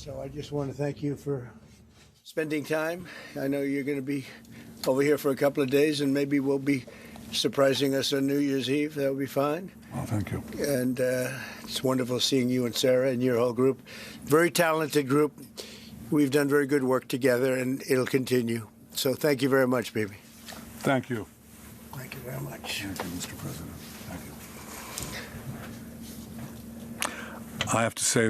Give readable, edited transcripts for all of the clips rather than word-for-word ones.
So I just want to thank you for spending time. I know you're going to be over here for a couple of days, and maybe we'll be surprising us on New Year's Eve. That'll be fine. Well, thank you. And it's wonderful seeing you and Sarah and your whole group. Very talented group. We've done very good work together, and it'll continue. So thank you very much, baby. Thank you. Thank you very much. Thank you, Mr. President. Thank you. I have to say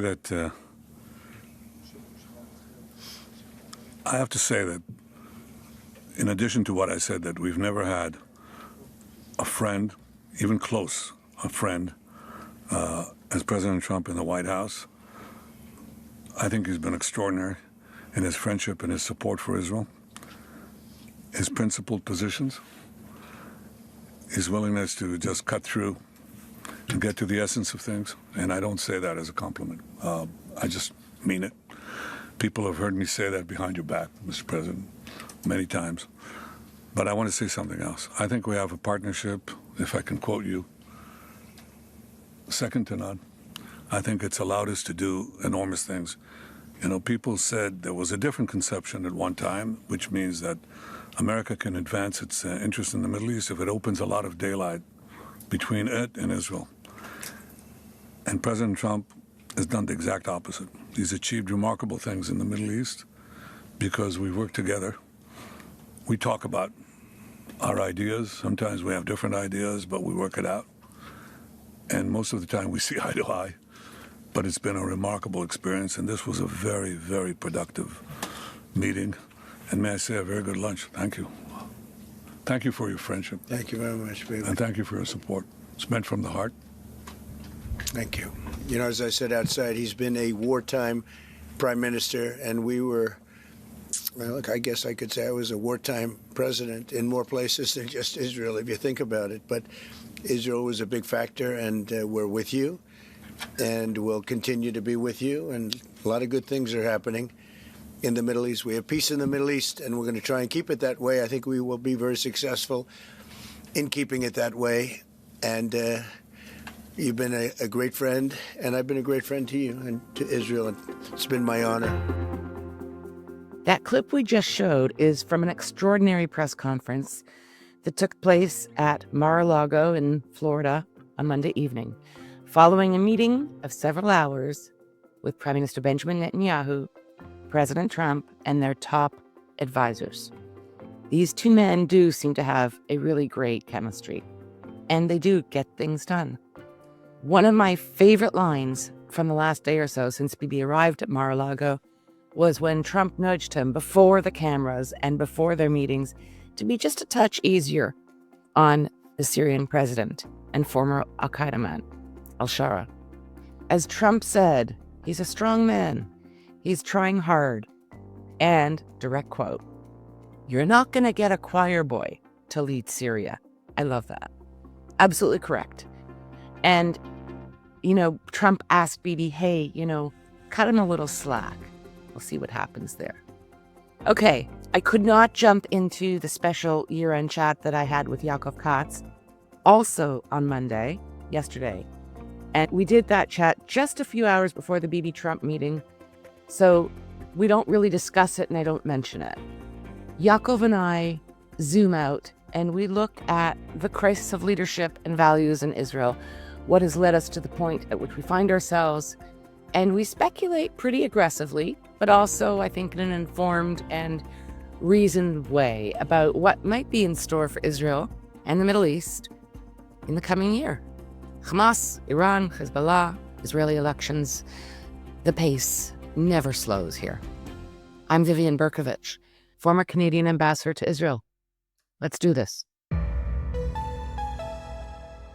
that in addition to what I said, that we've never had a friend, even close, a friend, as President Trump in the White House. I think he's been extraordinary in his friendship and his support for Israel, his principled positions, his willingness to just cut through and get to the essence of things. And I don't say that as a compliment. I just mean it. People have heard me say that behind your back, Mr. President, many times. But I want to say something else. I think we have a partnership, if I can quote you, second to none. I think it's allowed us to do enormous things. You know, people said there was a different conception at one time, which means that America can advance its interest in the Middle East if it opens a lot of daylight between it and Israel. And President Trump has done the exact opposite. He's achieved remarkable things in the Middle East because we work together. We talk about our ideas. Sometimes we have different ideas, but we work it out. And most of the time we see eye to eye. But it's been a remarkable experience, and this was a very, very productive meeting. And may I say, a very good lunch. Thank you. Thank you for your friendship. Thank you very much, baby. And thank you for your support. It's meant from the heart. Thank you. You know, as I said outside, he's been a wartime prime minister, and we were, well, look, I guess I could say I was a wartime president in more places than just Israel, if you think about it. But Israel was a big factor, and we're with you, and we'll continue to be with you. And a lot of good things are happening in the Middle East. We have peace in the Middle East, and we're going to try and keep it that way. I think we will be very successful in keeping it that way. And you've been a great friend, and I've been a great friend to you and to Israel, and it's been my honor. That clip we just showed is from an extraordinary press conference that took place at Mar-a-Lago in Florida on Monday evening, following a meeting of several hours with Prime Minister Benjamin Netanyahu, President Trump, and their top advisors. These two men do seem to have a really great chemistry, and they do get things done. One of my favorite lines from the last day or so since Bibi arrived at Mar-a-Lago was when Trump nudged him before the cameras and before their meetings to be just a touch easier on the Syrian president and former al-Qaeda man, al-Shara. As Trump said, he's a strong man. He's trying hard. And, direct quote, "You're not going to get a choir boy to lead Syria." I love that. Absolutely correct. And, you know, Trump asked Bibi, hey, cut him a little slack. We'll see what happens there. Okay, I could not jump into the special year-end chat that I had with Yaakov Katz, also on Monday, yesterday. And we did that chat just a few hours before the Bibi Trump meeting, so we don't really discuss it and I don't mention it. Yaakov and I zoom out and we look at the crisis of leadership and values in Israel, what has led us to the point at which we find ourselves, and we speculate pretty aggressively, but also, I think, in an informed and reasoned way about what might be in store for Israel and the Middle East in the coming year. Hamas, Iran, Hezbollah, Israeli elections. The pace never slows here. I'm Vivian Berkovich, former Canadian ambassador to Israel. Let's do this.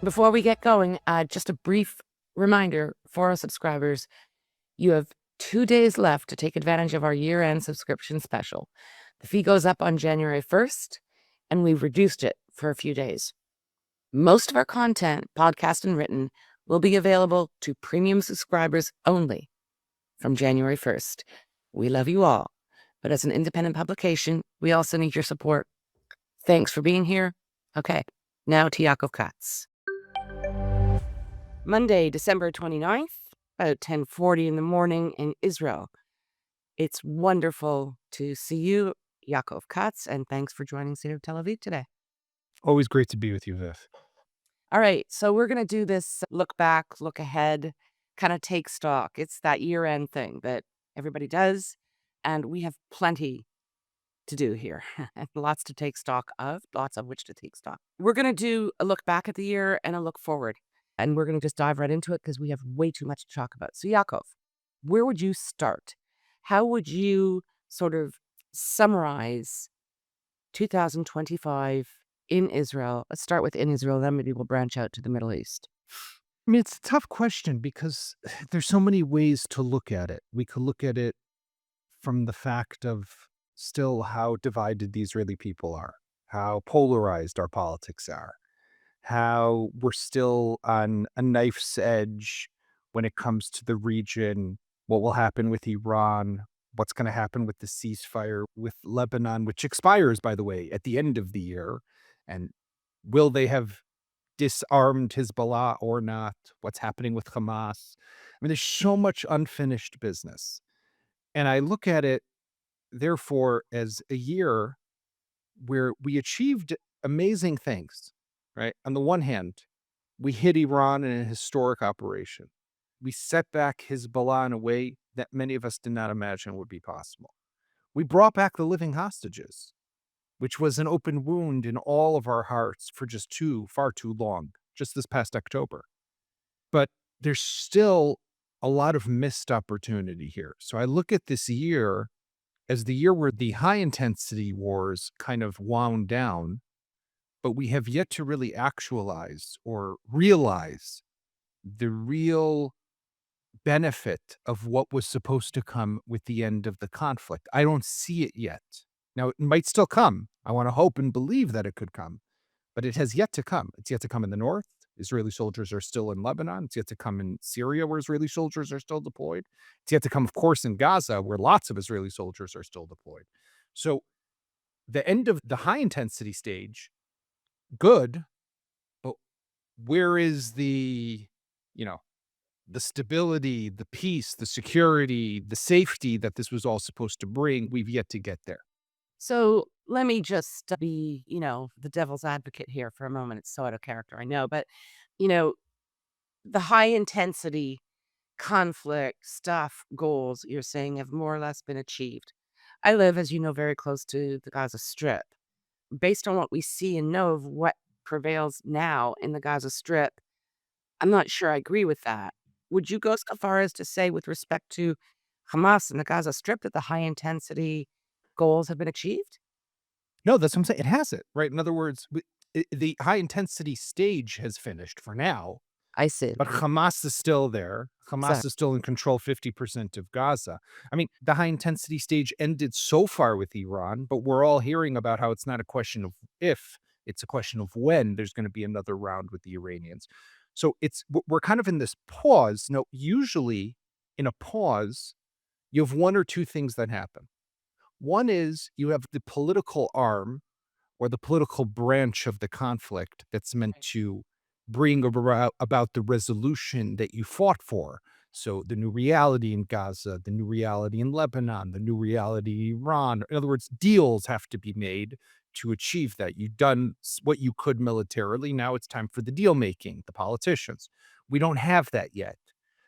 Before we get going, just a brief reminder for our subscribers. You have 2 days left to take advantage of our year-end subscription special. The fee goes up on January 1st, and we've reduced it for a few days. Most of our content, podcast and written, will be available to premium subscribers only from January 1st. We love you all, but as an independent publication, we also need your support. Thanks for being here. Okay, now to Yaakov Katz. Monday, December 29th, about 10:40 in the morning in Israel. It's wonderful to see you, Yaakov Katz, and thanks for joining State of Tel Aviv today. Always great to be with you, Viv. All right, so we're going to do this look back, look ahead, kind of take stock. It's that year-end thing that everybody does, and we have plenty to do here and lots to take stock of, lots of which to take stock. We're going to do a look back at the year and a look forward, and we're going to just dive right into it because we have way too much to talk about. So, Yaakov, where would you start? How would you sort of summarize 2025 in Israel? Let's start with in Israel, then maybe we'll branch out to the Middle East. I mean, it's a tough question because there's so many ways to look at it. We could look at it from the fact of still how divided the Israeli people are, how polarized our politics are, how we're still on a knife's edge when it comes to the region, what will happen with Iran, what's going to happen with the ceasefire with Lebanon, which expires, by the way, at the end of the year. And will they have disarmed Hezbollah or not? What's happening with Hamas? I mean, there's so much unfinished business. And I look at it, therefore, as a year where we achieved amazing things, right? On the one hand, we hit Iran in a historic operation. We set back Hezbollah in a way that many of us did not imagine would be possible. We brought back the living hostages, which was an open wound in all of our hearts for just far too long, just this past October. But there's still a lot of missed opportunity here. So I look at this year as the year where the high intensity wars kind of wound down, but we have yet to really actualize or realize the real benefit of what was supposed to come with the end of the conflict. I don't see it yet. Now, it might still come. I want to hope and believe that it could come, but it has yet to come. It's yet to come in the north. Israeli soldiers are still in Lebanon. It's yet to come in Syria, where Israeli soldiers are still deployed. It's yet to come, of course, in Gaza, where lots of Israeli soldiers are still deployed. So the end of the high intensity stage, good, but where is the stability, the peace, the security, the safety that this was all supposed to bring? We've yet to get there. So let me just be, the devil's advocate here for a moment. It's so out of character, I know, but, you know, the high intensity conflict stuff goals you're saying have more or less been achieved. I live, as you know, very close to the Gaza Strip. Based on what we see and know of what prevails now in the Gaza Strip, I'm not sure I agree with that. Would you go so far as to say, with respect to Hamas and the Gaza Strip, that the high intensity goals have been achieved? No, that's what I'm saying. It has it, right? In other words, the high intensity stage has finished for now, I see. but Hamas is still there. Hamas Exactly. is still in control 50% of Gaza. I mean, the high intensity stage ended so far with Iran, but we're all hearing about how it's not a question of if, it's a question of when there's going to be another round with the Iranians. So we're kind of in this pause. Now, usually in a pause, you have one or two things that happen. One is you have the political arm or the political branch of the conflict that's meant to bring about the resolution that you fought for. So the new reality in Gaza, the new reality in Lebanon, the new reality in Iran. In other words, deals have to be made to achieve that. You've done what you could militarily. Now it's time for the deal making, the politicians. We don't have that yet.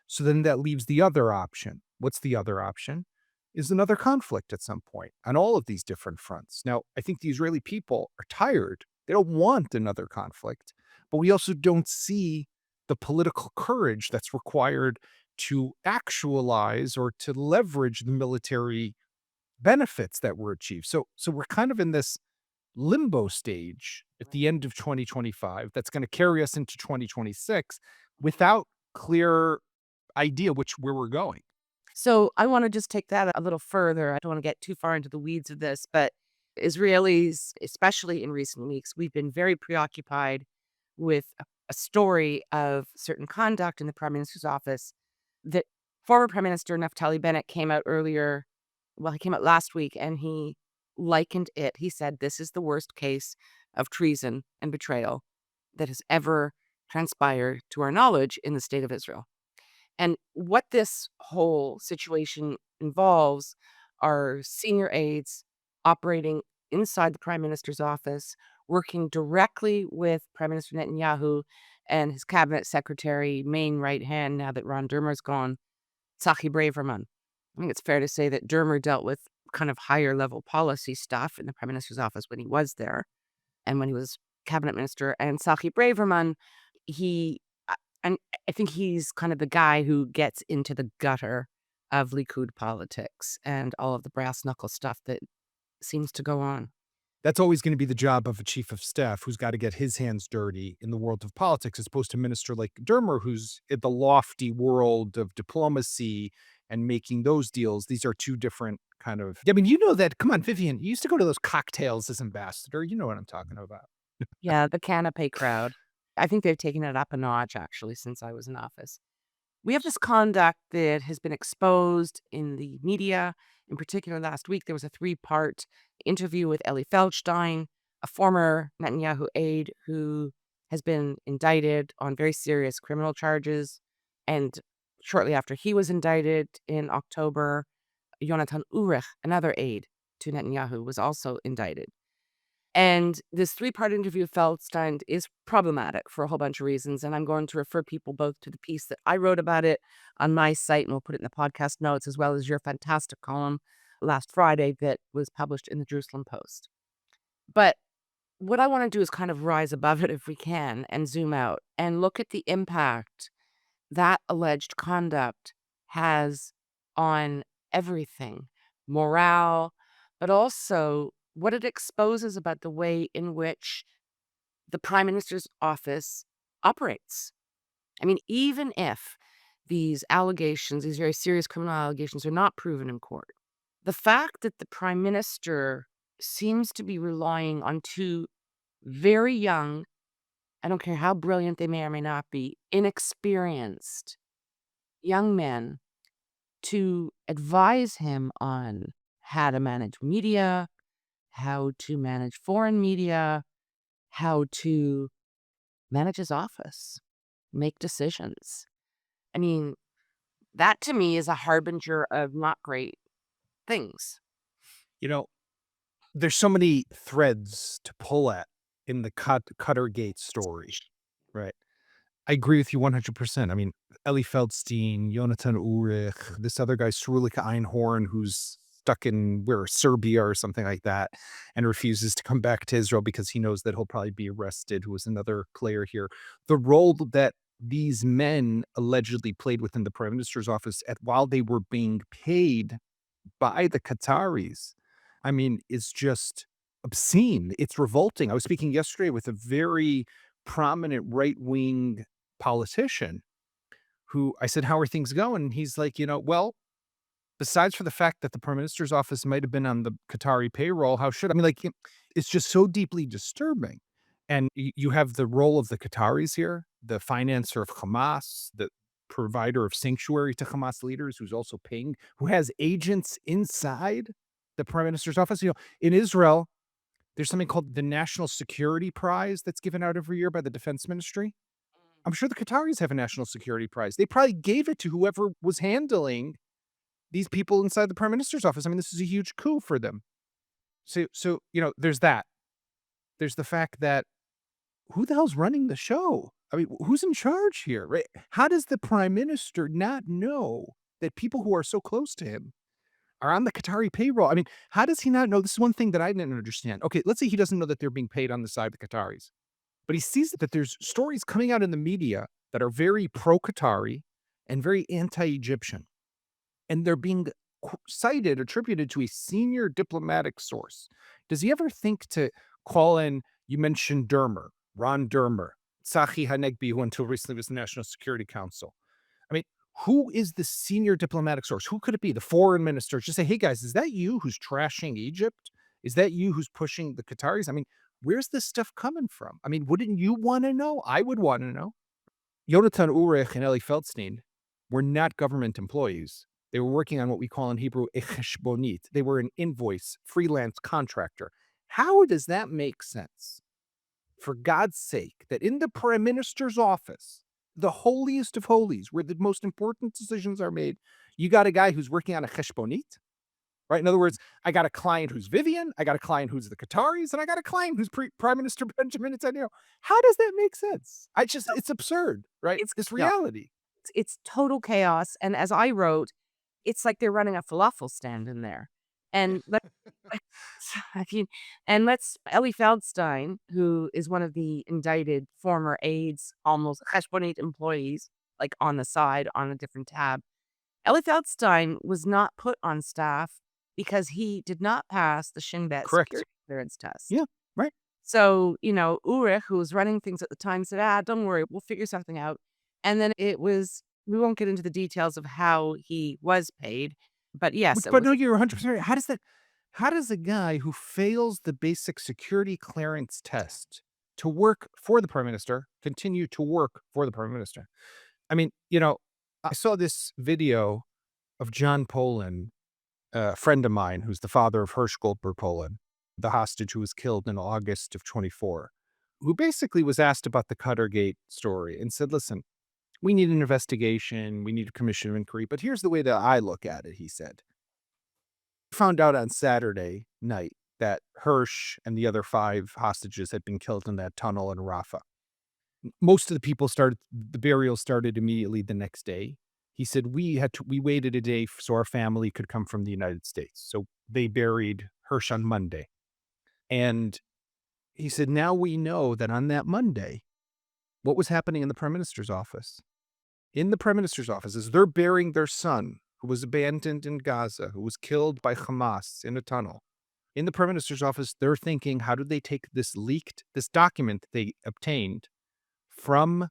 So then that leaves the other option. What's the other option? Is another conflict at some point on all of these different fronts. Now, I think the Israeli people are tired. They don't want another conflict, but we also don't see the political courage that's required to actualize or to leverage the military benefits that were achieved. So we're kind of in this limbo stage at the end of 2025 that's going to carry us into 2026 without clear idea where we're going. So I want to just take that a little further. I don't want to get too far into the weeds of this, but Israelis, especially in recent weeks, we've been very preoccupied with a story of certain conduct in the Prime Minister's office that former Prime Minister Naftali Bennett came out earlier. Well, he came out last week and he likened it. He said, this is the worst case of treason and betrayal that has ever transpired to our knowledge in the state of Israel. And what this whole situation involves are senior aides operating inside the prime minister's office, working directly with Prime Minister Netanyahu and his cabinet secretary, main right hand, now that Ron Dermer's gone, Tzachi Braverman. I think it's fair to say that Dermer dealt with kind of higher level policy stuff in the prime minister's office when he was there and when he was cabinet minister. And Tzachi Braverman, he, and I think he's kind of the guy who gets into the gutter of Likud politics and all of the brass knuckle stuff that seems to go on. That's always going to be the job of a chief of staff who's got to get his hands dirty in the world of politics, as opposed to a minister like Dermer, who's in the lofty world of diplomacy and making those deals. These are two different kind of. I mean, you know that. Come on, Vivian. You used to go to those cocktails as ambassador. You know what I'm talking about. Yeah, the canapé crowd. I think they've taken it up a notch, actually, since I was in office. We have this conduct that has been exposed in the media. In particular, last week, there was a 3-part interview with Eli Feldstein, a former Netanyahu aide who has been indicted on very serious criminal charges. And shortly after he was indicted in October, Yonatan Urich, another aide to Netanyahu, was also indicted. And this 3-part interview of Feldstein is problematic for a whole bunch of reasons. And I'm going to refer people both to the piece that I wrote about it on my site, and we'll put it in the podcast notes, as well as your fantastic column last Friday that was published in the Jerusalem Post. But what I want to do is kind of rise above it if we can and zoom out and look at the impact that alleged conduct has on everything, morale, but also what it exposes about the way in which the prime minister's office operates. I mean, even if these allegations, these very serious criminal allegations, are not proven in court, the fact that the prime minister seems to be relying on 2 very young, I don't care how brilliant they may or may not be, inexperienced young men to advise him on how to manage media, how to manage foreign media, how to manage his office, make decisions. I mean, that to me is a harbinger of not great things. You know, there's so many threads to pull at in the Cuttergate story, right? I agree with you 100%. I mean, Eli Feldstein, Yonatan Urich, this other guy, Srulika Einhorn, who's stuck in Serbia or something like that, and refuses to come back to Israel because he knows that he'll probably be arrested, who was another player here. The role that these men allegedly played within the prime minister's office while they were being paid by the Qataris, I mean, is just obscene. It's revolting. I was speaking yesterday with a very prominent right-wing politician who I said, "How are things going?" And he's like, well, besides for the fact that the prime minister's office might have been on the Qatari payroll, how should I mean, like, it's just so deeply disturbing. And you have the role of the Qataris here, the financer of Hamas, the provider of sanctuary to Hamas leaders, who's also paying, who has agents inside the prime minister's office. In Israel, there's something called the National Security Prize that's given out every year by the Defense Ministry. I'm sure the Qataris have a National Security Prize. They probably gave it to whoever was handling these people inside the prime minister's office. I mean, this is a huge coup for them. So there's that. There's the fact that who the hell's running the show? I mean, who's in charge here, right? How does the prime minister not know that people who are so close to him are on the Qatari payroll? I mean, how does he not know? This is one thing that I didn't understand. Okay, let's say he doesn't know that they're being paid on the side of the Qataris, but he sees that there's stories coming out in the media that are very pro-Qatari and very anti-Egyptian, and they're being cited, attributed to a senior diplomatic source. Does he ever think to call in, you mentioned Dermer, Ron Dermer, Tzachi Hanegbi, who until recently was the National Security Council. I mean, who is the senior diplomatic source? Who could it be? The foreign minister. Just say, hey, guys, is that you who's trashing Egypt? Is that you who's pushing the Qataris? I mean, where's this stuff coming from? I mean, wouldn't you want to know? I would want to know. Yonatan Urich and Eli Feldstein were not government employees. They were working on what we call in Hebrew a cheshbonit. They were an invoice, freelance contractor. How does that make sense? For God's sake, that in the prime minister's office, the holiest of holies, where the most important decisions are made, You got a guy who's working on a cheshbonit, right? In other words, I got a client who's Vivian, I got a client who's the Qataris, and I got a client who's Prime Minister Benjamin Netanyahu. How does that make sense? It's absurd, right? It's This no, reality. it's total chaos. And as I wrote, it's like they're running a falafel stand in there. And I mean, and let's Ellie Feldstein, who is one of the indicted former aides, almost Heshbonite employees, like on the side on a different tab. Ellie Feldstein was not put on staff because he did not pass the Shin Bet Correct. security clearance test. Yeah, right. So, Ulrich, who was running things at the time, said, don't worry, we'll figure something out. And then we won't get into the details of how he was paid, but yes, it But was. no, you're 100% right. How does a guy who fails the basic security clearance test to work for the prime minister continue to work for the prime minister? I mean, I saw this video of John Poland, a friend of mine who's the father of Hersh Goldberg Poland, the hostage who was killed in August of 24, who basically was asked about the Cuttergate story and said, listen, we need an investigation, we need a commission of inquiry, but here's the way that I look at it, he said. Found out on Saturday night that Hirsch and the other 5 hostages had been killed in that tunnel in Rafah. Most of the burial started immediately the next day. He said we waited a day so our family could come from the United States. So they buried Hirsch on Monday. And he said, now we know that on that Monday, what was happening in the prime minister's office. In the prime minister's office, as they're burying their son, who was abandoned in Gaza, who was killed by Hamas in a tunnel. In the prime minister's office, they're thinking, how do they take this document they obtained from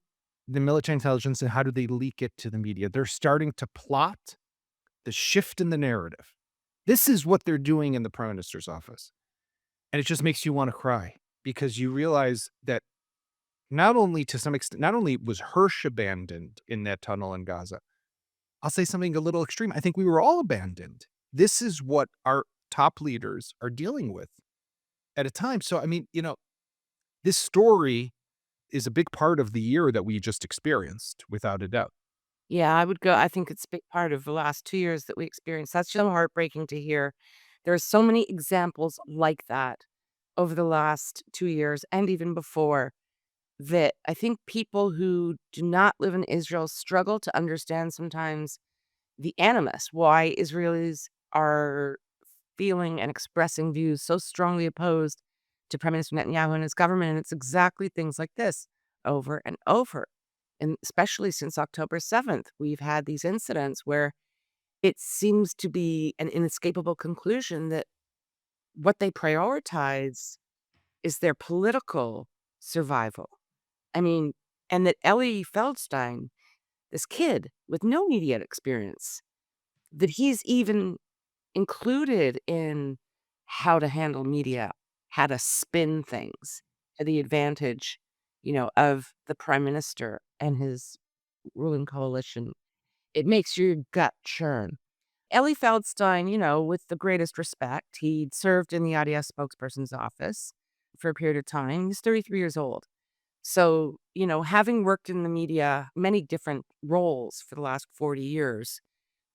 the military intelligence, and how do they leak it to the media? They're starting to plot the shift in the narrative. This is what they're doing in the prime minister's office. And it just makes you want to cry because you realize that not only to some extent, not only was Hirsch abandoned in that tunnel in Gaza, I'll say something a little extreme. I think we were all abandoned. This is what our top leaders are dealing with at a time. So, I mean, this story is a big part of the year that we just experienced, without a doubt. Yeah, I think it's a big part of the last 2 years that we experienced. That's so heartbreaking to hear. There are so many examples like that over the last 2 years and even before that I think people who do not live in Israel struggle to understand sometimes the animus, why Israelis are feeling and expressing views so strongly opposed to Prime Minister Netanyahu and his government. And it's exactly things like this over and over. And especially since October 7th, we've had these incidents where it seems to be an inescapable conclusion that what they prioritize is their political survival. I mean, and that Ellie Feldstein, this kid with no media experience, that he's even included in how to handle media, how to spin things to the advantage, of the prime minister and his ruling coalition. It makes your gut churn. Ellie Feldstein, with the greatest respect, he'd served in the IDF spokesperson's office for a period of time. He's 33 years old. So, having worked in the media, many different roles for the last 40 years,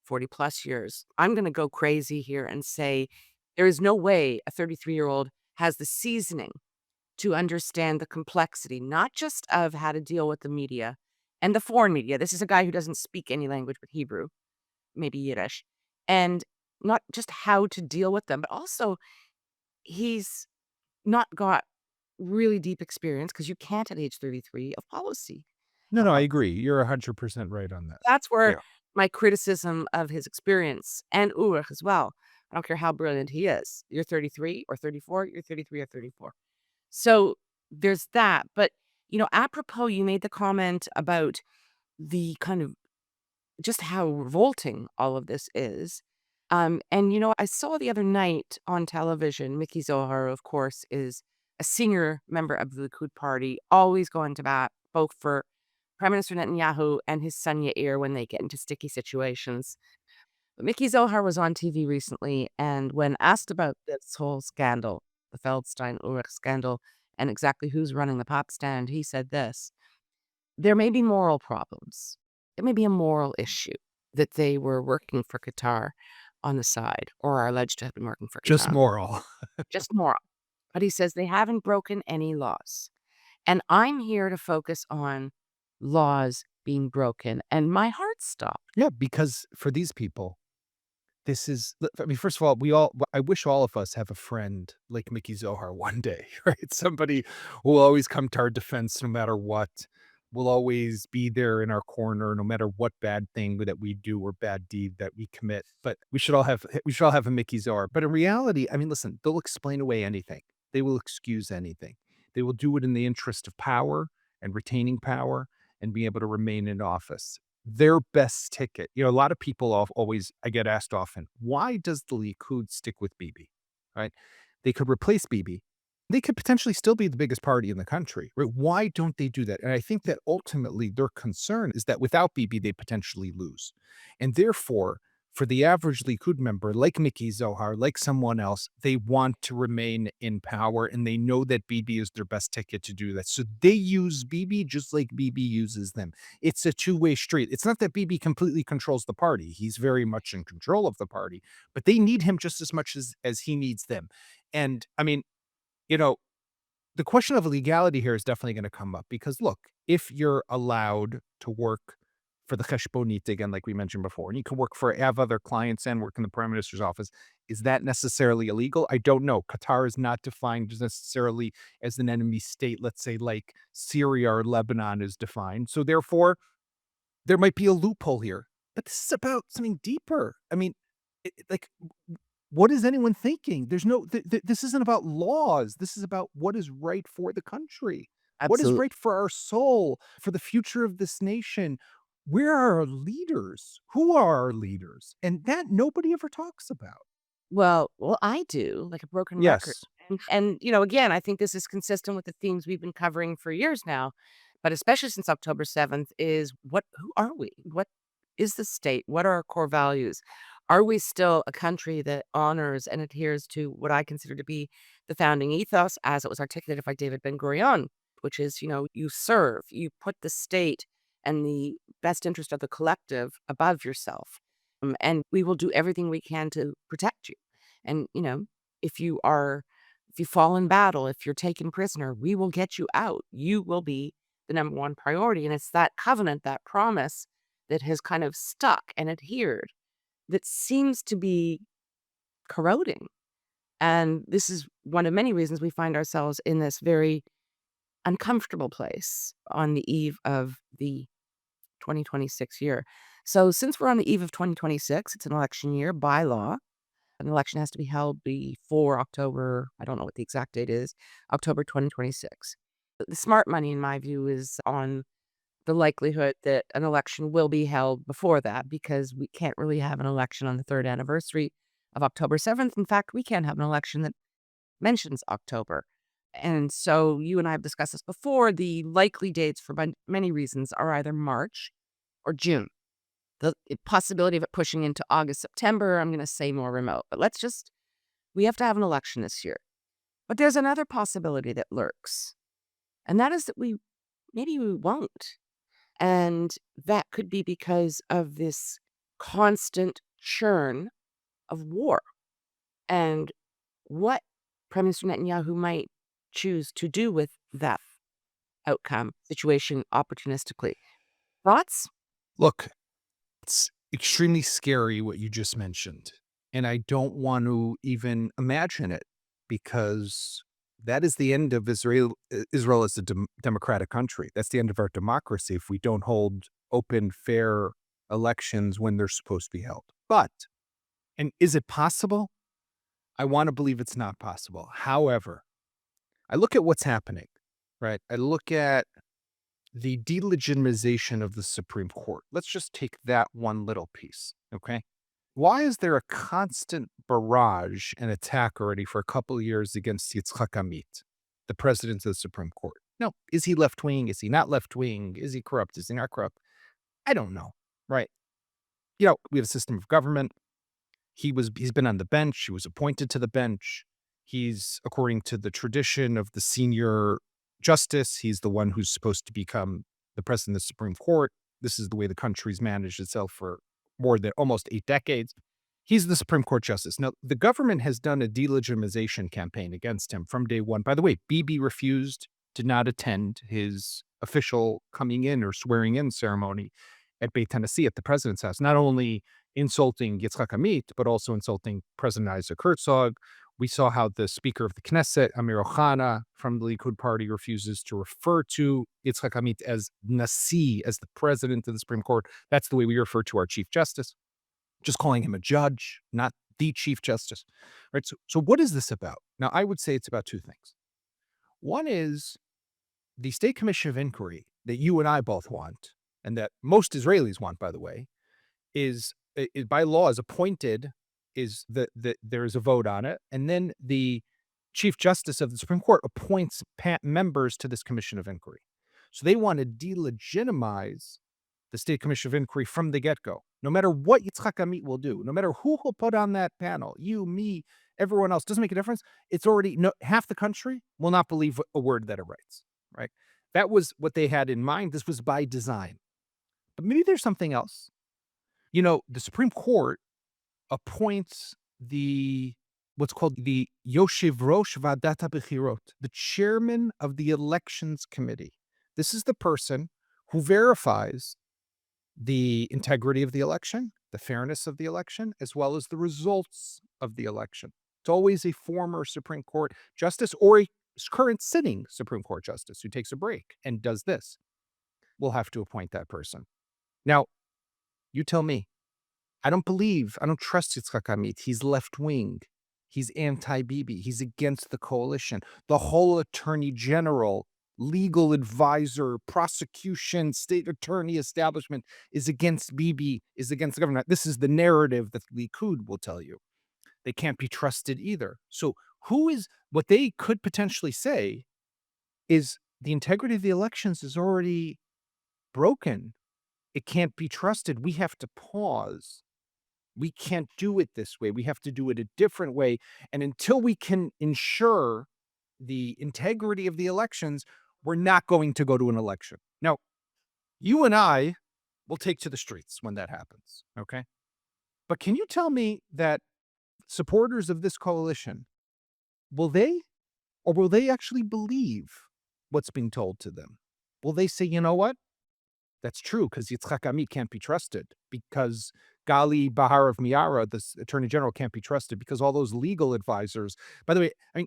40 plus years, I'm going to go crazy here and say there is no way a 33-year-old has the seasoning to understand the complexity, not just of how to deal with the media and the foreign media. This is a guy who doesn't speak any language but Hebrew, maybe Yiddish, and not just how to deal with them, but also he's not got really deep experience because you can't at age 33 of policy. No, I agree. You're 100% right on that. That's where Yeah. my criticism of his experience and Ulrich as well. I don't care how brilliant he is. You're 33 or 34, you're 33 or 34. So there's that. But, apropos, you made the comment about the kind of just how revolting all of this is. And, I saw the other night on television, Mickey Zohar, of course, is a senior member of the Likud party, always going to bat both for Prime Minister Netanyahu and his son Yair when they get into sticky situations. But Mickey Zohar was on TV recently, and when asked about this whole scandal, the Feldstein-Ulrich scandal, and exactly who's running the pop stand, he said this: there may be moral problems. It may be a moral issue. that they were working for Qatar on the side or are alleged to have been working for Just Qatar. moral. Just moral. But he says they haven't broken any laws. And I'm here to focus on laws being broken. And my heart stopped. Yeah, because for these people, this is, I mean, first of all, I wish all of us have a friend like Mickey Zohar one day, right? Somebody who will always come to our defense no matter what, will always be there in our corner no matter what bad thing that we do or bad deed that we commit. But we should all have a Mickey Zohar. But in reality, I mean, listen, they'll explain away anything. They will excuse anything. They will do it in the interest of power and retaining power and being able to remain in office. Their best ticket. A lot of people always, I get asked often, why does the Likud stick with Bibi? Right? They could replace Bibi. They could potentially still be the biggest party in the country. Right? Why don't they do that? And I think that ultimately their concern is that without Bibi, they potentially lose. And therefore, for the average Likud member, like Mickey Zohar, like someone else, they want to remain in power and they know that Bibi is their best ticket to do that. So they use Bibi just like Bibi uses them. It's a two-way street. It's not that Bibi completely controls the party. He's very much in control of the party, but they need him just as much as he needs them. And I mean, you know, the question of legality here is definitely going to come up because look, if you're allowed to work for the cheshbonit again, like we mentioned before, and you can have other clients and work in the prime minister's office, is that necessarily illegal? I don't know. Qatar is not defined necessarily as an enemy state, let's say like Syria or Lebanon is defined. So therefore, there might be a loophole here, but this is about something deeper. I mean, like, what is anyone thinking? There's no, this isn't about laws. This is about what is right for the country, what is Absolutely. right for our soul, for the future of this nation. Where are our leaders? Who are our leaders? And that nobody ever talks about. Well, I do, like a broken record. Yes. And again, I think this is consistent with the themes we've been covering for years now, but especially since October 7th is who are we? What is the state? What are our core values? Are we still a country that honors and adheres to what I consider to be the founding ethos as it was articulated by David Ben-Gurion, which is you serve, you put the state and the best interest of the collective above yourself. And we will do everything we can to protect you. And if you are, if you fall in battle, if you're taken prisoner, we will get you out. You will be the number one priority. And it's that covenant, that promise that has kind of stuck and adhered that seems to be corroding. And this is one of many reasons we find ourselves in this very uncomfortable place on the eve of the 2026 year. So since we're on the eve of 2026, it's an election year by law. An election has to be held before October, I don't know what the exact date is, October 2026. The smart money, in my view, is on the likelihood that an election will be held before that because we can't really have an election on the third anniversary of October 7th. In fact, we can't have an election that mentions October. And so you and I have discussed this before. The likely dates for many reasons are either March or June. The possibility of it pushing into August, September, I'm going to say more remote. But we have to have an election this year. But there's another possibility that lurks. And that is that maybe we won't. And that could be because of this constant churn of war and what Prime Minister Netanyahu might choose to do with that outcome situation opportunistically. Thoughts? Look, it's extremely scary what you just mentioned. And I don't want to even imagine it because that is the end of Israel. Israel is a democratic country. That's the end of our democracy if we don't hold open, fair elections when they're supposed to be held. And is it possible? I want to believe it's not possible. However, I look at what's happening, right? I look at the delegitimization of the Supreme Court. Let's just take that one little piece, okay? Why is there a constant barrage and attack already for a couple of years against Yitzhak Amit, the president of the Supreme Court? No, is he left-wing? Is he not left-wing? Is he corrupt? Is he not corrupt? I don't know, right? We have a system of government. He's been on the bench. He was appointed to the bench. He's, according to the tradition of the senior justice, he's the one who's supposed to become the president of the Supreme Court. This is the way the country's managed itself for more than almost 8 decades. He's the Supreme Court justice. Now, the government has done a delegitimization campaign against him from day one. By the way, Bibi refused, did not attend his official coming in or swearing in ceremony at Beit Tennessee at the president's house, not only insulting Yitzhak Amit, but also insulting President Isaac Herzog. We saw how the Speaker of the Knesset, Amir Ohana, from the Likud party, refuses to refer to Yitzhak Amit as Nasi, as the president of the Supreme Court. That's the way we refer to our Chief Justice, just calling him a judge, not the Chief Justice. Right? So what is this about? Now, I would say it's about two things. One is the State Commission of Inquiry that you and I both want, and that most Israelis want, by the way, is by law is appointed, is that there is a vote on it, and then the Chief Justice of the Supreme Court appoints members to this Commission of Inquiry. So they want to delegitimize the State Commission of Inquiry from the get-go. No matter what Yitzhak Amit will do, no matter who he'll put on that panel, you, me, everyone else, doesn't make a difference. It's already, half the country will not believe a word that it writes, right? That was what they had in mind. This was by design. But maybe there's something else. The Supreme Court appoints what's called the Yoshev Rosh Vadat HaBechirot, the chairman of the Elections Committee. This is the person who verifies the integrity of the election, the fairness of the election, as well as the results of the election. It's always a former Supreme Court justice or a current sitting Supreme Court justice who takes a break and does this. We'll have to appoint that person. Now, you tell me. I don't trust Yitzhak Amit. He's left-wing. He's anti-Bibi. He's against the coalition. The whole attorney general, legal advisor, prosecution, state attorney establishment is against Bibi, is against the government. This is the narrative that Likud will tell you. They can't be trusted either. So what they could potentially say is the integrity of the elections is already broken. It can't be trusted. We have to pause. We can't do it this way. We have to do it a different way. And until we can ensure the integrity of the elections, we're not going to go to an election. Now, you and I will take to the streets when that happens, okay? But can you tell me that supporters of this coalition, will they actually believe what's being told to them? Will they say, you know what? That's true, because Yitzhak Amit can't be trusted, because Gali Bahar of Miara, the Attorney General, can't be trusted, because all those legal advisors. By the way,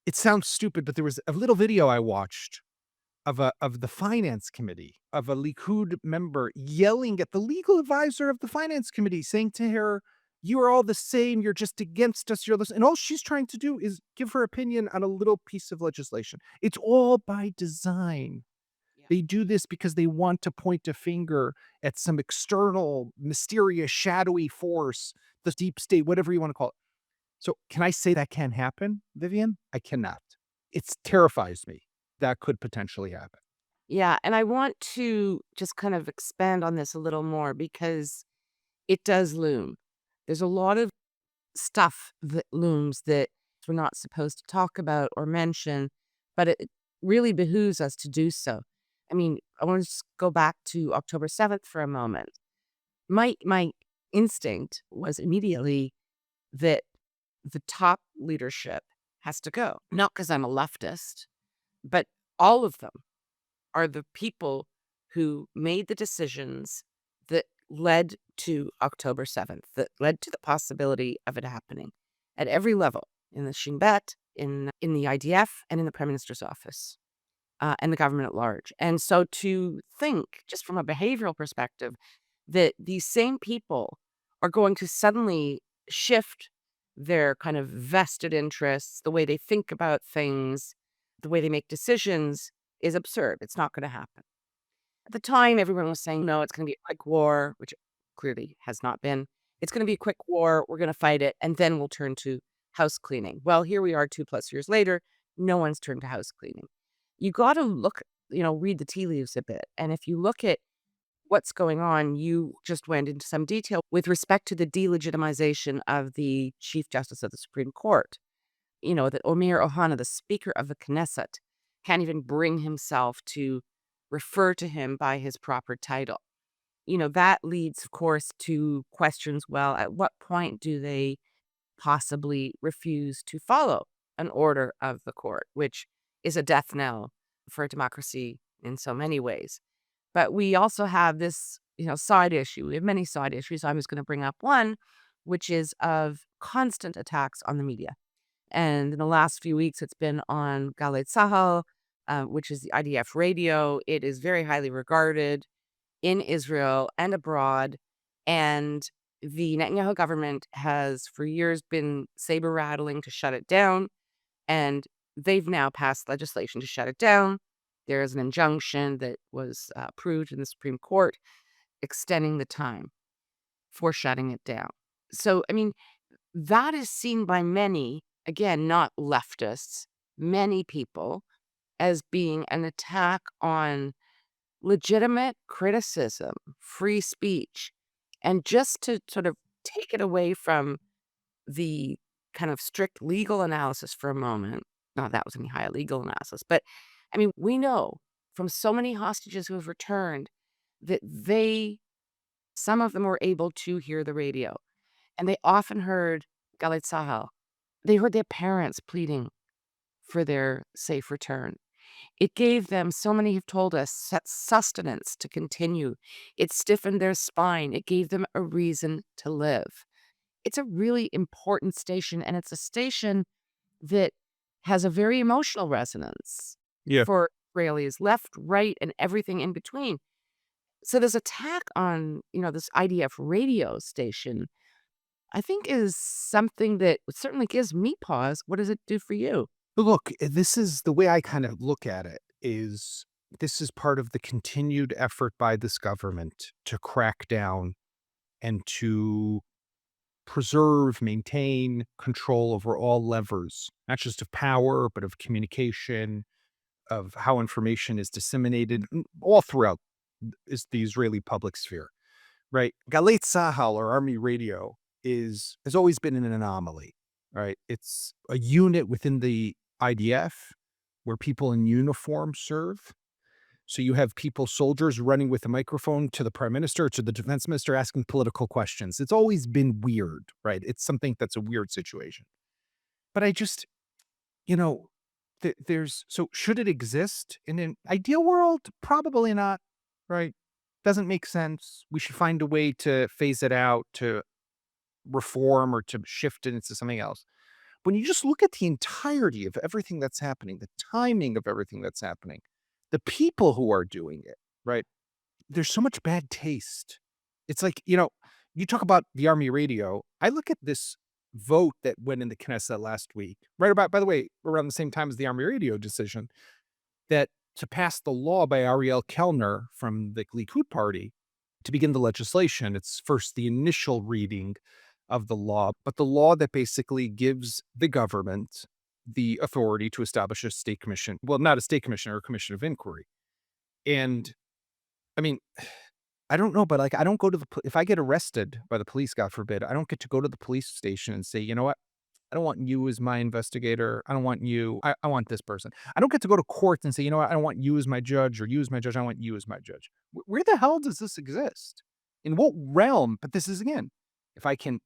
it sounds stupid, but there was a little video I watched of the Finance Committee, of a Likud member yelling at the legal advisor of the Finance Committee, saying to her, "You are all the same. You're just against us. And all she's trying to do is give her opinion on a little piece of legislation. It's all by design. They do this because they want to point a finger at some external, mysterious, shadowy force, the deep state, whatever you want to call it. So can I say that can happen, Vivian? I cannot. It terrifies me. That could potentially happen. Yeah, and I want to just kind of expand on this a little more because it does loom. There's a lot of stuff that looms that we're not supposed to talk about or mention, but it really behooves us to do so. I mean, I want to just go back to October 7th for a moment. My instinct was immediately that the top leadership has to go. Not because I'm a leftist, but all of them are the people who made the decisions that led to October 7th, that led to the possibility of it happening at every level, in the Shin Bet, in the IDF, and in the Prime Minister's office. And the government at large. And so to think, just from a behavioral perspective, that these same people are going to suddenly shift their kind of vested interests, the way they think about things, the way they make decisions, is absurd. It's not going to happen. At the time, everyone was saying, no, it's going to be a quick war, which clearly has not been. It's going to be a quick war. We're going to fight it. And then we'll turn to house cleaning. Well, here we are 2+ years later. No one's turned to house cleaning. You got to look, read the tea leaves a bit. And if you look at what's going on, you just went into some detail with respect to the delegitimization of the Chief Justice of the Supreme Court. That Amir Ohana, the Speaker of the Knesset, can't even bring himself to refer to him by his proper title. that leads, of course, to questions. Well, at what point do they possibly refuse to follow an order of the court, which is a death knell for democracy in so many ways? But we also have this, side issue. We have many side issues. I was going to bring up one, which is of constant attacks on the media. And in the last few weeks, it's been on Galei Tzahal, which is the IDF radio. It is very highly regarded in Israel and abroad. And the Netanyahu government has for years been saber rattling to shut it down. And they've now passed legislation to shut it down. There is an injunction that was approved in the Supreme Court extending the time for shutting it down. So, I mean, that is seen by many, again, not leftists, many people, as being an attack on legitimate criticism, free speech, and just to sort of take it away from the kind of strict legal analysis for a moment. Not that was any high legal analysis, but I mean, we know from so many hostages who have returned that some of them were able to hear the radio, and they often heard Galei Tzahal. They heard their parents pleading for their safe return. It gave them, so many have told us, sustenance to continue. It stiffened their spine. It gave them a reason to live. It's a really important station, and it's a station that has a very emotional resonance Yeah. for Israelis, left, right, and everything in between. So this attack on, this IDF radio station, I think is something that certainly gives me pause. What does it do for you? But look, this is the way I kind of look at it is this is part of the continued effort by this government to crack down and to preserve, maintain control over all levers, not just of power, but of communication, of how information is disseminated all throughout is the Israeli public sphere, right? Galei Tzahal, or Army Radio, has always been an anomaly, right? It's a unit within the IDF where people in uniform serve. So you have soldiers running with a microphone to the prime minister, to the defense minister, asking political questions. It's always been weird, right? It's something that's a weird situation. But I just, you know, so should it exist in an ideal world? Probably not, right? Doesn't make sense. We should find a way to phase it out, to reform or to shift it into something else. When you just look at the entirety of everything that's happening, the timing of everything that's happening, the people who are doing it, right? There's so much bad taste. It's like, you talk about the Army Radio. I look at this vote that went in the Knesset last week, right about, by the way, around the same time as the Army Radio decision, that to pass the law by Ariel Kellner from the Likud party to begin the legislation. It's first the initial reading of the law, but the law that basically gives the government the authority to establish a state commission. Well, not a state commission or a commission of inquiry. And I mean, I don't know, but like, I don't go to if I get arrested by the police, God forbid, I don't get to go to the police station and say, you know what? I don't want you as my investigator. I don't want you. I want this person. I don't get to go to court and say, you know what? I don't want you as my judge or you as my judge. I want you as my judge. Where the hell does this exist? In what realm? But this is, again, if I can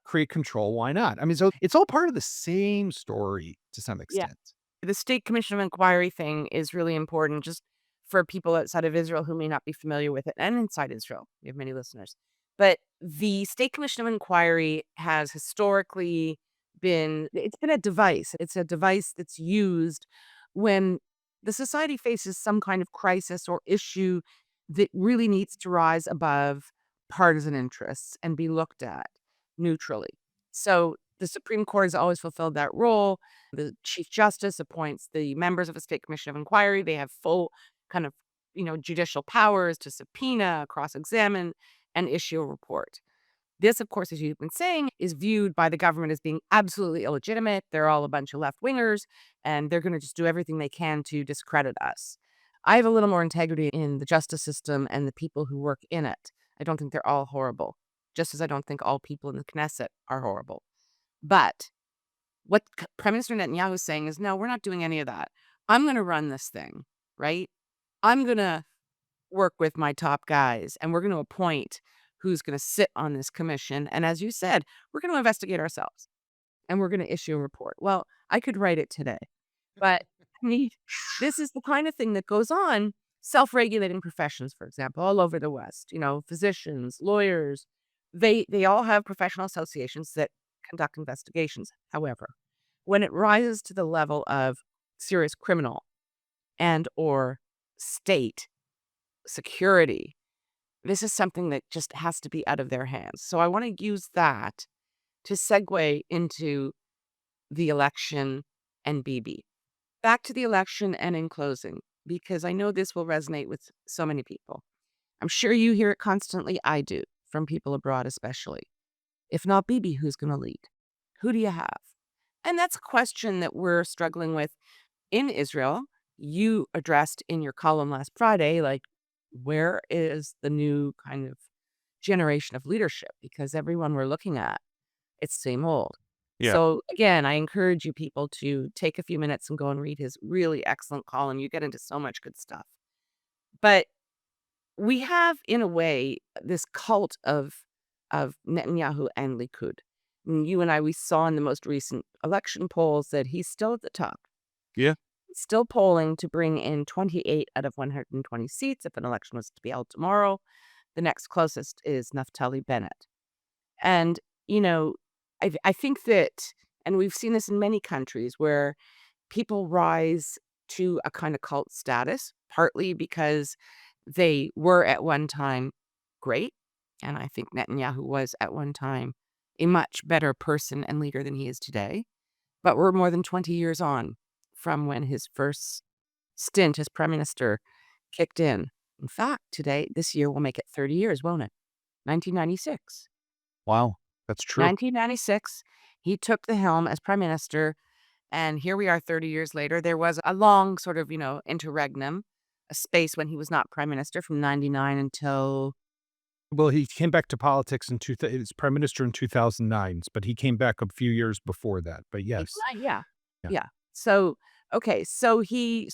create control, why not? I mean, so it's all part of the same story to some Yeah. extent. The State Commission of Inquiry thing is really important just for people outside of Israel who may not be familiar with it, and inside Israel. We have many listeners. But the State Commission of Inquiry has historically it's been a device. It's a device that's used when the society faces some kind of crisis or issue that really needs to rise above partisan interests and be looked at neutrally. So the Supreme Court has always fulfilled that role. The Chief Justice appoints the members of the State Commission of Inquiry. They have full kind of, judicial powers to subpoena, cross-examine, and issue a report. This, of course, as you've been saying, is viewed by the government as being absolutely illegitimate. They're all a bunch of left-wingers, and they're going to just do everything they can to discredit us. I have a little more integrity in the justice system and the people who work in it. I don't think they're all horrible, just as I don't think all people in the Knesset are horrible. But what Prime Minister Netanyahu is saying is, no, we're not doing any of that. I'm going to run this thing, right? I'm going to work with my top guys, and we're going to appoint who's going to sit on this commission. And as you said, we're going to investigate ourselves and we're going to issue a report. Well, I could write it today, but I mean, this is the kind of thing that goes on. Self-regulating professions, for example, all over the West, physicians, lawyers, they all have professional associations that conduct investigations. However, when it rises to the level of serious criminal and or state security, this is something that just has to be out of their hands. So I want to use that to segue into the election and Bibi. Back to the election and in closing, because I know this will resonate with so many people. I'm sure you hear it constantly. I do, from people abroad especially. If not Bibi, who's going to lead? Who do you have? And that's a question that we're struggling with in Israel. You addressed in your column last Friday, like, where is the new kind of generation of leadership? Because everyone we're looking at, it's same old. Yeah. So again, I encourage you people to take a few minutes and go and read his really excellent column. You get into so much good stuff. But we have, in a way, this cult of Netanyahu and Likud. And you and I, we saw in the most recent election polls that he's still at the top. Yeah. Still polling to bring in 28 out of 120 seats if an election was to be held tomorrow. The next closest is Naftali Bennett. And, I think that, and we've seen this in many countries where people rise to a kind of cult status, partly because they were at one time great. And I think Netanyahu was at one time a much better person and leader than he is today. But we're more than 20 years on from when his first stint as prime minister kicked in. In fact, this year will make it 30 years, won't it? 1996. Wow. That's true. 1996, he took the helm as prime minister, and here we are 30 years later. There was a long sort of, interregnum, a space when he was not prime minister from 99 until... Well, he came back to politics he was prime minister in 2009, but he came back a few years before that. But yes. Yeah. Yeah. Yeah. So, okay.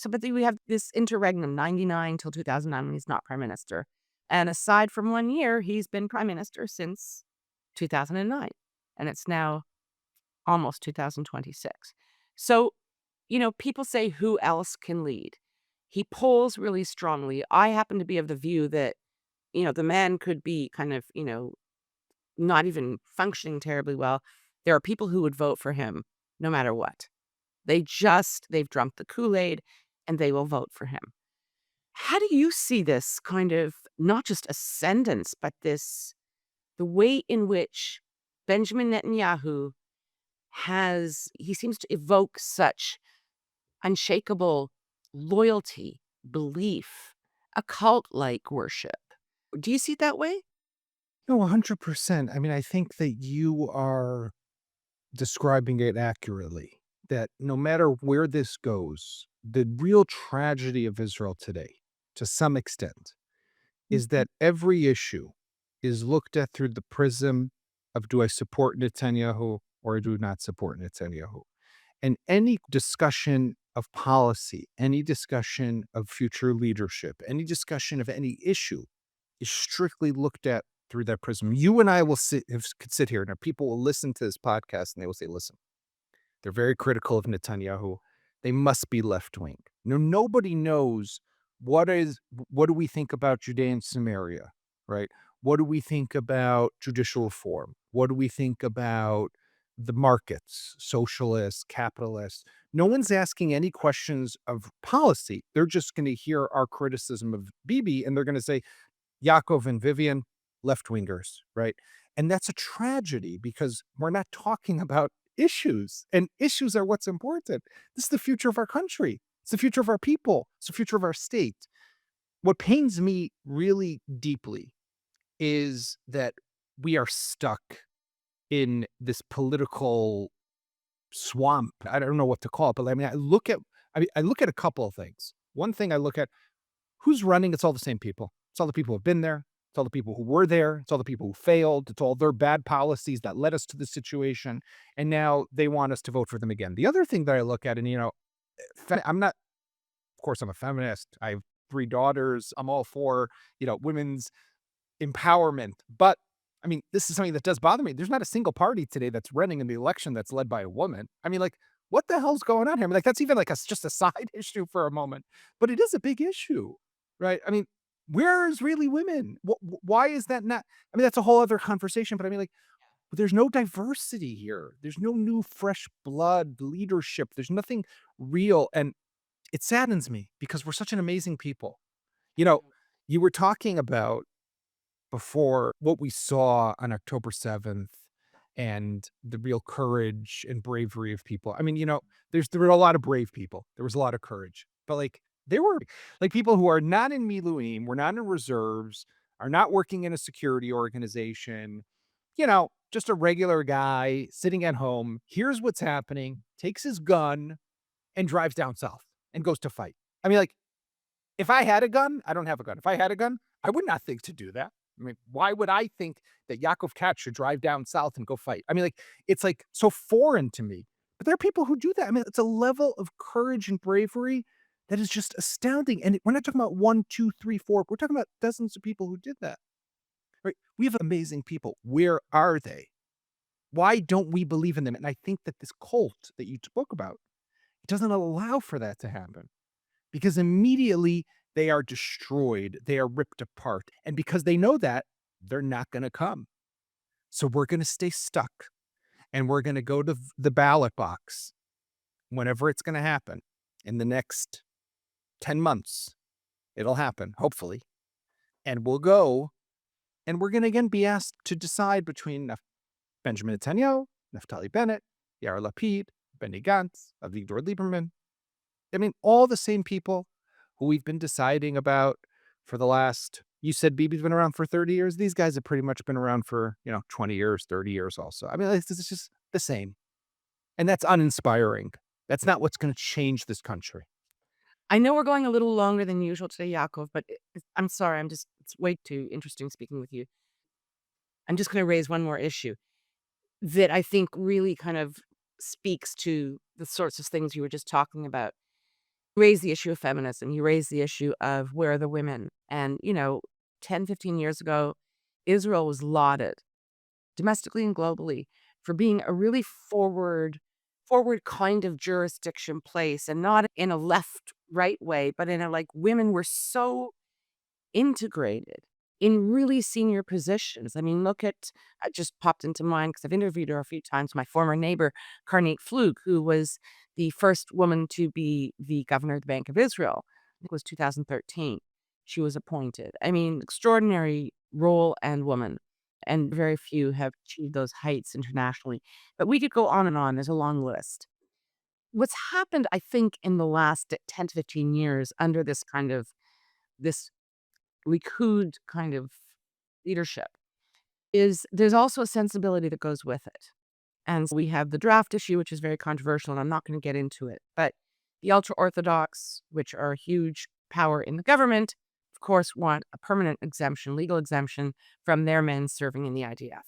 But then we have this interregnum, 99 till 2009, when he's not prime minister. And aside from 1 year, he's been prime minister since 2009. And it's now almost 2026. So, people say, who else can lead? He polls really strongly. I happen to be of the view that, the man could be kind of, not even functioning terribly well. There are people who would vote for him no matter what. They've drunk the Kool-Aid and they will vote for him. How do you see this kind of not just ascendance, but the way in which Benjamin Netanyahu he seems to evoke such unshakable loyalty, belief, a cult-like worship? Do you see it that way? No, 100%. I mean, I think that you are describing it accurately, that no matter where this goes, the real tragedy of Israel today, to some extent, is that every issue is looked at through the prism of, do I support Netanyahu or do not support Netanyahu? And any discussion of policy, any discussion of future leadership, any discussion of any issue is strictly looked at through that prism. You and I could sit here, and people will listen to this podcast and they will say, listen, they're very critical of Netanyahu. They must be left-wing. Nobody knows what do we think about Judea and Samaria, right? What do we think about judicial reform? What do we think about the markets, socialists, capitalists? No one's asking any questions of policy. They're just going to hear our criticism of Bibi, and they're going to say, Yaakov and Vivian, left-wingers, right? And that's a tragedy because we're not talking about issues, and issues are what's important. This is the future of our country. It's the future of our people. It's the future of our state. What pains me really deeply is that we are stuck in this political swamp. I don't know what to call it, but I look at a couple of things. One thing I look at, who's running? It's all the same people. It's all the people who've been there. It's all the people who were there. It's all the people who failed. It's all their bad policies that led us to this situation. And now they want us to vote for them again. The other thing that I look at, and I'm not, of course, I'm a feminist. I 3 daughters. I'm all for, women's empowerment. But I mean, this is something that does bother me. There's not a single party today that's running in the election that's led by a woman. I mean, like, what the hell's going on here? I mean, like, that's even like just a side issue for a moment, but it is a big issue, right? I mean, where is really women? Why is that not? I mean, that's a whole other conversation, but I mean, like, there's no diversity here. There's no new fresh blood leadership. There's nothing real. And it saddens me because we're such an amazing people. You know, you were talking about before what we saw on October 7th and the real courage and bravery of people. I mean, there were a lot of brave people. There was a lot of courage. But like there were like people who are not in Miluim, were not in reserves, are not working in a security organization, just a regular guy sitting at home, hears what's happening, takes his gun and drives down south and goes to fight. I mean, like, if I had a gun, I don't have a gun. If I had a gun, I would not think to do that. I mean, why would I think that Katz should drive down south and go fight? I mean, like, it's like so foreign to me. But there are people who do that. I mean, it's a level of courage and bravery that is just astounding. And we're not talking about one, two, three, four. We're talking about dozens of people who did that. Right? We have amazing people. Where are they? Why don't we believe in them? And I think that this cult that you spoke about, it doesn't allow for that to happen because immediately they are destroyed. They are ripped apart. And because they know that, they're not going to come. So we're going to stay stuck and we're going to go to the ballot box whenever it's going to happen in the next 10 months. It'll happen, hopefully. And we'll go and we're going to again be asked to decide between Benjamin Netanyahu, Naftali Bennett, Yair Lapid, Benny Gantz, Avigdor Lieberman. I mean, all the same people who we've been deciding about for the last, you said Bibi's been around for 30 years. These guys have pretty much been around for, 20 years, 30 years also. I mean, it's just the same. And that's uninspiring. That's not what's going to change this country. I know we're going a little longer than usual today, Yaakov, but I'm sorry. It's way too interesting speaking with you. I'm just going to raise one more issue that I think really kind of speaks to the sorts of things you were just talking about. You raise the issue of feminism. You raise the issue of where are the women? And, 10, 15 years ago, Israel was lauded domestically and globally for being a really forward kind of jurisdiction place, and not in a left-right way, but in a like women were so integrated in really senior positions. I mean, I just popped into mind because I've interviewed her a few times, my former neighbor, Karnit Flug, who was the first woman to be the governor of the Bank of Israel. I think it was 2013. She was appointed. I mean, extraordinary role and woman. And very few have achieved those heights internationally. But we could go on and on. There's a long list. What's happened, I think, in the last 10 to 15 years under this Likud kind of leadership is there's also a sensibility that goes with it. And we have the draft issue, which is very controversial, and I'm not going to get into it. But the ultra-Orthodox, which are a huge power in the government, of course, want a permanent exemption, legal exemption from their men serving in the IDF.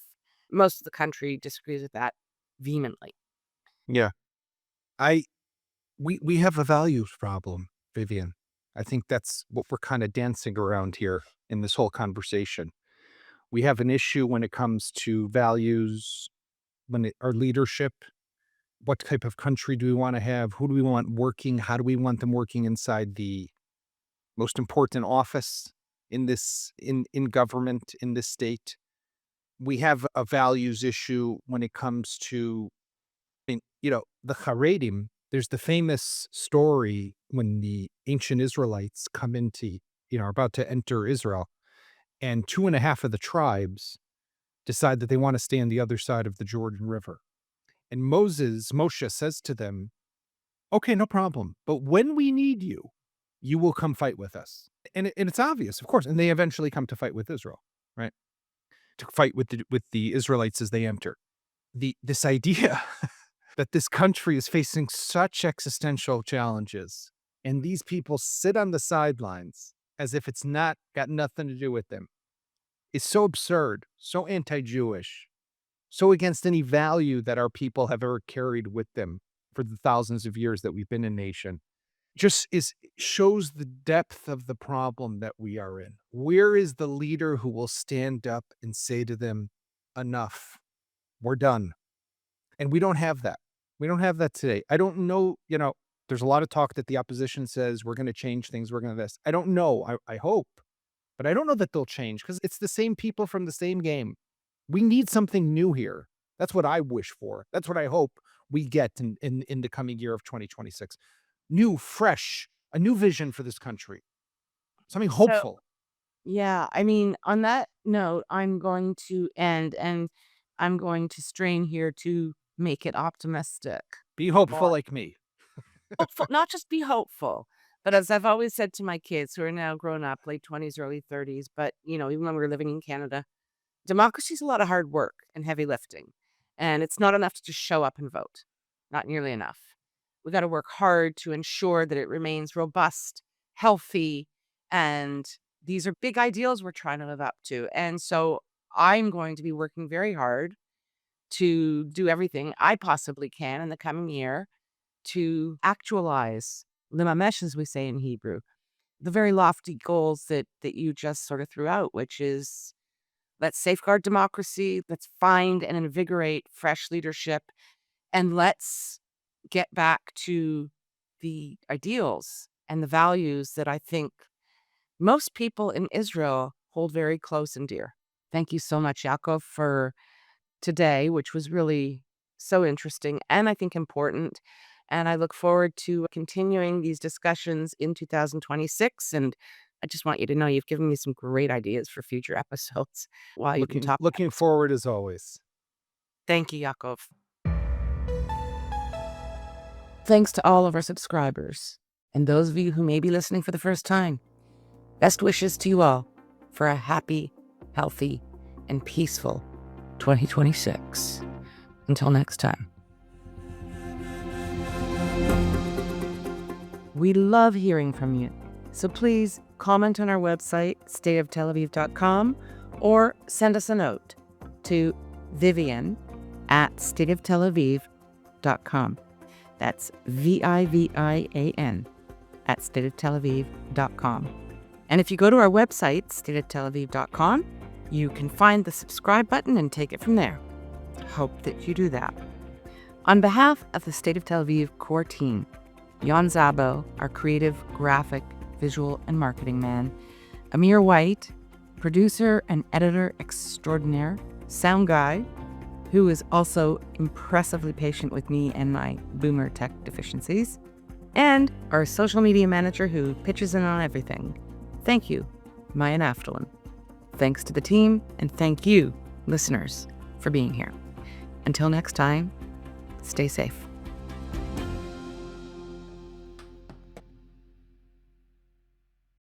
Most of the country disagrees with that vehemently. Yeah. We have a values problem, Vivian. I think that's what we're kind of dancing around here in this whole conversation. We have an issue when it comes to values, our leadership. What type of country do we want to have? Who do we want working? How do we want them working inside the most important office in government in this state? We have a values issue when it comes to, the Haredim. There's the famous story when the ancient Israelites come are about to enter Israel, and 2.5 of the tribes decide that they want to stay on the other side of the Jordan River. And Moshe says to them, okay, no problem. But when we need you, you will come fight with us. And it's obvious, of course. And they eventually come to fight with Israel, right? To fight with the Israelites as they enter. This idea that this country is facing such existential challenges, and these people sit on the sidelines as if it's not got nothing to do with them, is so absurd, so anti-Jewish, so against any value that our people have ever carried with them for the thousands of years that we've been a nation. just shows the depth of the problem that we are in. Where is the leader who will stand up and say to them, enough, we're done? And we don't have that. We don't have that today. I don't know, there's a lot of talk that the opposition says we're going to change things, we're going to this. I don't know. I hope, but I don't know that they'll change because it's the same people from the same game. We need something new here. That's what I wish for. That's what I hope we get in the coming year of 2026. New, fresh, a new vision for this country. Something So, hopeful. yeah, I mean, on that note, I'm going to end and I'm going to strain here to make it optimistic. Be hopeful More like me. hopeful, not just be hopeful, but as I've always said to my kids who are now grown up, late 20s, early 30s, but even when we were living in Canada, democracy is a lot of hard work and heavy lifting. And it's not enough to just show up and vote. Not nearly enough. We got to work hard to ensure that it remains robust, healthy, and these are big ideals we're trying to live up to. And so I'm going to be working very hard to do everything I possibly can in the coming year to actualize limamesh, as we say in Hebrew, the very lofty goals that you just sort of threw out, which is let's safeguard democracy, let's find and invigorate fresh leadership, and let's get back to the ideals and the values that I think most people in Israel hold very close and dear. Thank you so much, Yaakov, for today, which was really so interesting and I think important. And I look forward to continuing these discussions in 2026. And I just want you to know you've given me some great ideas for future episodes while you've been talking. Looking forward as always. Thank you, Yaakov. Thanks to all of our subscribers and those of you who may be listening for the first time. Best wishes to you all for a happy, healthy, and peaceful 2026. Until next time. We love hearing from you, so please comment on our website, stateoftelaviv.com, or send us a note to vivian@stateoftelaviv.com. That's VIVIAN @stateoftelaviv.com. And if you go to our website, stateoftelaviv.com, you can find the subscribe button and take it from there. Hope that you do that. On behalf of the State of Tel Aviv core team, Jan Zabo, our creative, graphic, visual, and marketing man, Amir White, producer and editor extraordinaire, sound guy, who is also impressively patient with me and my boomer tech deficiencies, and our social media manager who pitches in on everything. Thank you, Maya Naftalin. Thanks to the team, and thank you, listeners, for being here. Until next time, stay safe.